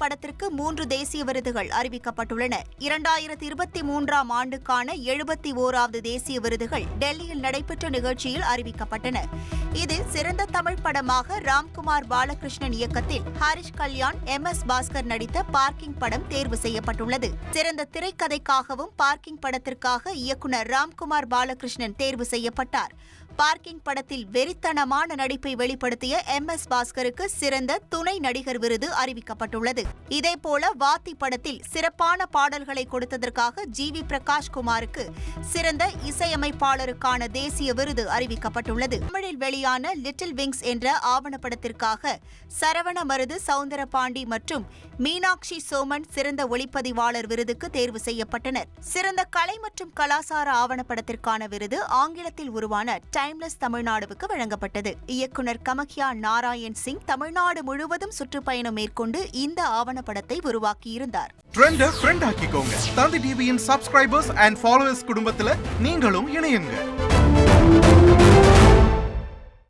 படத்திற்கு 3 தேசிய விருதுகள் அறிவிக்கப்பட்டுள்ளன. 2023ஆம் ஆண்டுக்கான 71வது தேசிய விருதுகள் டெல்லியில் நடைபெற்ற நிகழ்ச்சியில் அறிவிக்கப்பட்டன. இதில் சிறந்த தமிழ் படமாக ராம்குமார் பாலகிருஷ்ணன் இயக்கத்தில் ஹரிஷ் கல்யாண், MS பாஸ்கர் நடித்த பார்க்கிங் படம் தேர்வு செய்யப்பட்டுள்ளது. சிறந்த திரைக்கதைக்காகவும் பார்க்கிங் படத்திற்காக இயக்குநர் ராம்குமார் பாலகிருஷ்ணன் தேர்வு செய்யப்பட்டார். பார்க்கிங் படத்தில் வெறித்தனமான நடிப்பை வெளிப்படுத்திய MS பாஸ்கருக்கு சிறந்த துணை நடிகர் விருது அறிவிக்கப்பட்டுள்ளது. இதேபோல வாத்தி படத்தில் சிறப்பான பாடல்களை கொடுத்ததற்காக GV பிரகாஷ் குமாருக்கு சிறந்த இசையமைப்பாளருக்கான தேசிய விருது அறிவிக்கப்பட்டுள்ளது. தமிழில் வெளியான லிட்டில் விங்ஸ் என்ற ஆவணப்படத்திற்காக சரவண மருது, சவுந்தரபாண்டி மற்றும் மீனாட்சி சோமன் சிறந்த ஒளிப்பதிவாளர் விருதுக்கு தேர்வு செய்யப்பட்டனர். சிறந்த கலை மற்றும் கலாசார ஆவணப்படத்திற்கான விருது ஆங்கிலத்தில் உருவான டைம்லெஸ் தமிழ்நாடுவுக்கு வழங்கப்பட்டது. இயக்குநர் கமக்யா நாராயண் சிங் தமிழ்நாடு முழுவதும் சுற்றுப்பயணம் மேற்கொண்டு இந்த ஆவணப்படத்தை உருவாக்கியிருந்தார். ட்ரெண்ட ஃப்ரெண்ட் ஆக்கிக்கோங்க. தந்தி டிவியின் சப்ஸ்கிரைபர்ஸ் அண்ட் ஃபாலோவர்ஸ் குடும்பத்துல நீங்களும் இணையுங்க.